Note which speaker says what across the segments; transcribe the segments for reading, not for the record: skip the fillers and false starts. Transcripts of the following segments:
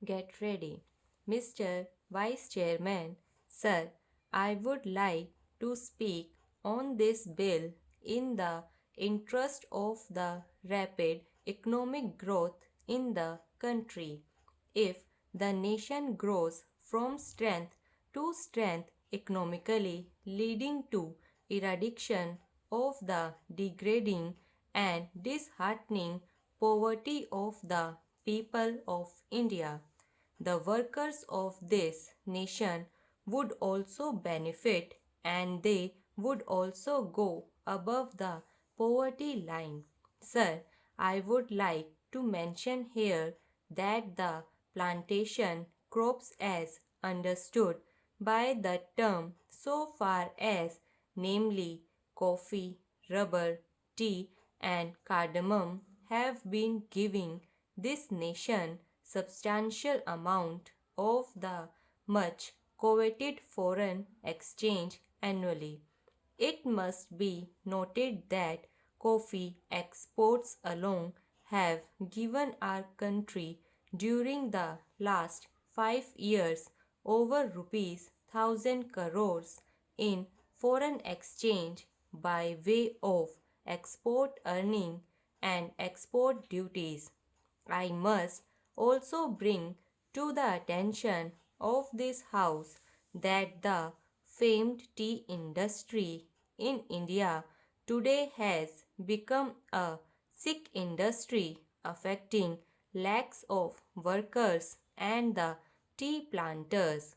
Speaker 1: get ready. Mr. Vice Chairman, sir, I would like to speak on this bill in the interest of the rapid economic growth in the country. If the nation grows from strength to strength economically, leading to eradication of the degrading and disheartening poverty of the people of India, the workers of this nation would also benefit and they would also go above the poverty line. Sir, I would like to mention here that the plantation crops as understood by the term so far as namely coffee, rubber, tea and cardamom have been giving this nation substantial amount of the much coveted foreign exchange annually. It must be noted that coffee exports alone have given our country during the last 5 years over rupees 1000 crores in foreign exchange by way of export earning and export duties. I must also bring to the attention of this House that the famed tea industry in India today has become a sick industry affecting lakhs of workers and the tea planters.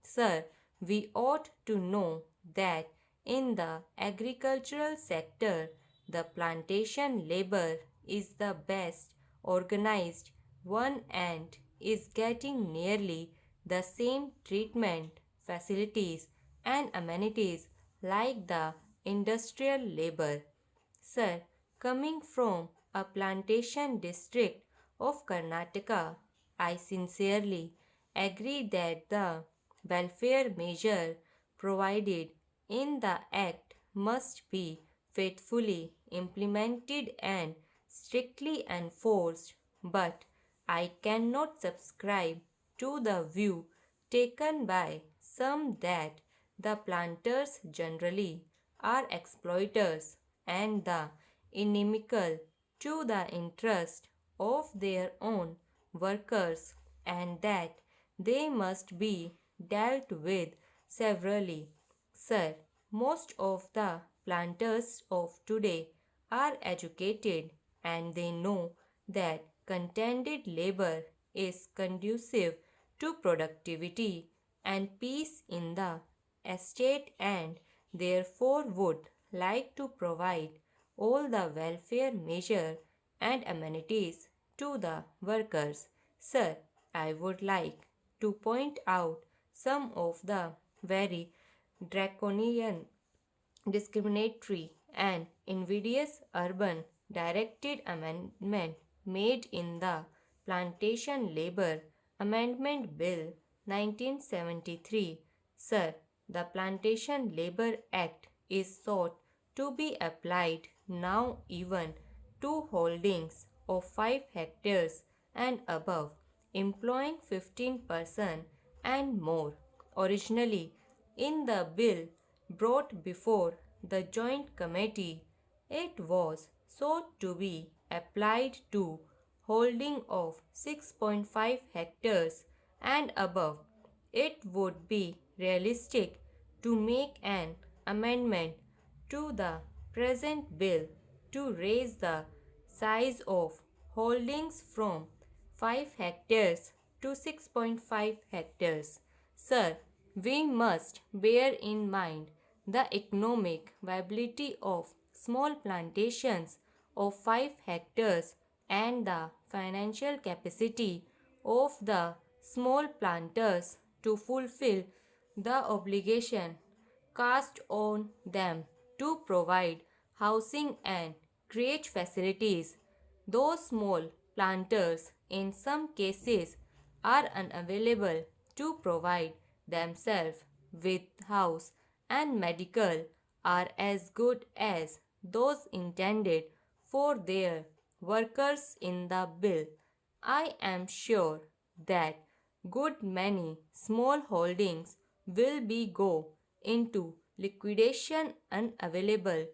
Speaker 1: Sir, we ought to know that in the agricultural sector, the plantation labor is the best organized one and is getting nearly the same treatment, facilities, and amenities like the industrial labor. Sir, coming from a plantation district of Karnataka, I sincerely agree that the welfare measure provided in the Act must be faithfully implemented and strictly enforced, but I cannot subscribe to the view taken by some that the planters generally are exploiters and the inimical to the interest of their own workers and that they must be dealt with severally. Sir, most of the planters of today are educated and they know that contented labor is conducive to productivity and peace in the estate and therefore would like to provide all the welfare measure and amenities to the workers. Sir, I would like to point out some of the very draconian, discriminatory, and invidious urban directed amendment made in the Plantation Labor Amendment Bill 1973. Sir, the Plantation Labor Act is sought to be applied now even to holdings of 5 hectares and above, employing 15% and more. Originally, in the bill brought before the Joint Committee, it was sought to be applied to holding of 6.5 hectares and above. It would be realistic to make an amendment to the present bill to raise the size of holdings from 5 hectares to 6.5 hectares. Sir, we must bear in mind the economic viability of small plantations of 5 hectares and the financial capacity of the small planters to fulfill the obligation cast on them to provide housing and create facilities. Those small planters in some cases are unavailable to provide themselves with house and medical are as good as those intended for their workers in the bill. I am sure that good many small holdings will be go into liquidation unavailable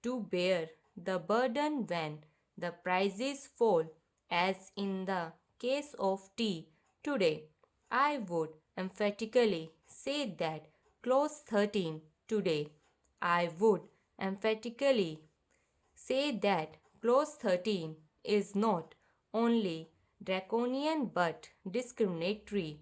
Speaker 1: to bear the burden when the prices fall, as in the case of tea today. I would emphatically say that clause 13 today. I would emphatically say that clause 13 is not only draconian but discriminatory,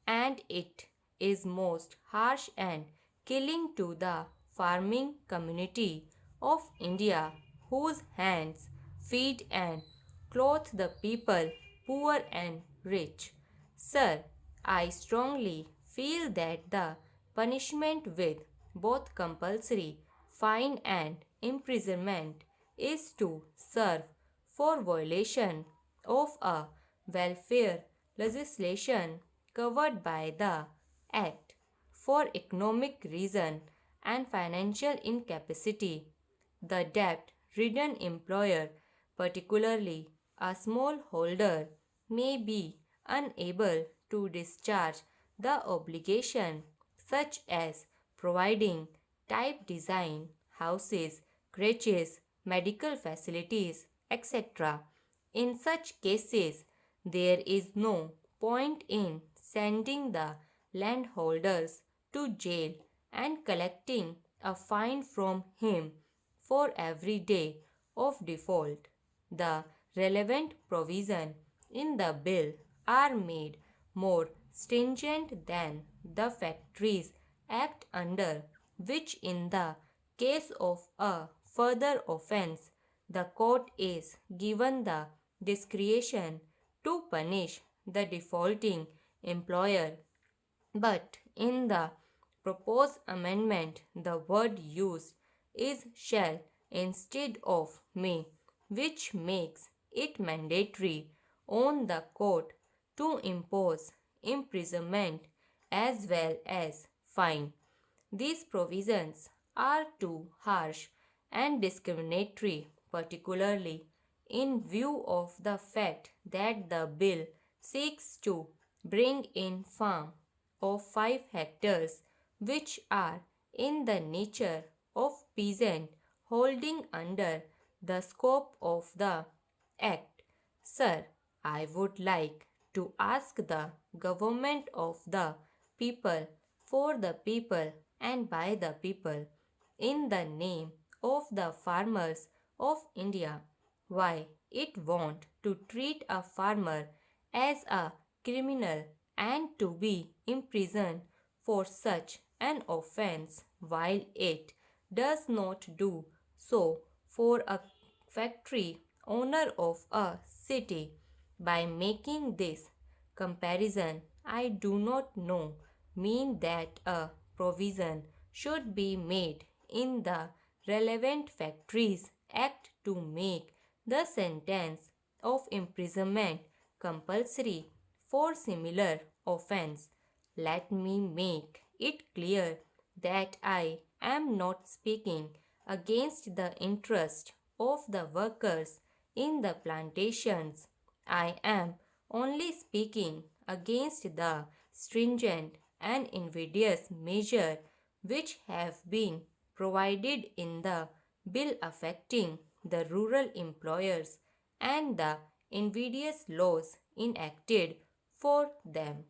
Speaker 1: and it is most harsh and killing to the farming community of India, whose hands feed and clothe the people poor and rich. Sir, I strongly feel that the punishment with both compulsory fine and imprisonment is to serve for violation of a welfare legislation covered by the Act for economic reason and financial incapacity. The debt-ridden employer, particularly a smallholder, may be unable to discharge the obligation, such as providing type design, houses, crèches, medical facilities, etc. In such cases, there is no point in sending the landholders to jail and collecting a fine from him for every day of default. The relevant provision in the bill are made more stringent than the Factories Act, under which in the case of a further offence the court is given the discretion to punish the defaulting employer, but in the proposed amendment, the word used is shall instead of may, which makes it mandatory on the court to impose imprisonment as well as fine. These provisions are too harsh and discriminatory, particularly in view of the fact that the bill seeks to bring in farm of 5 hectares, which are in the nature of peasant holding under the scope of the Act. Sir, I would like to ask the government of the people, for the people, and by the people, in the name of the farmers of India, why it want to treat a farmer as a criminal and to be imprisoned for such an offense, while it does not do so for a factory owner of a city. By making this comparison, I do not know mean that a provision should be made in the relevant Factories Act to make the sentence of imprisonment compulsory for similar offense. Let me make it clear that I am not speaking against the interest of the workers in the plantations. I am only speaking against the stringent and invidious measure which have been provided in the bill affecting the rural employers and the invidious laws enacted for them.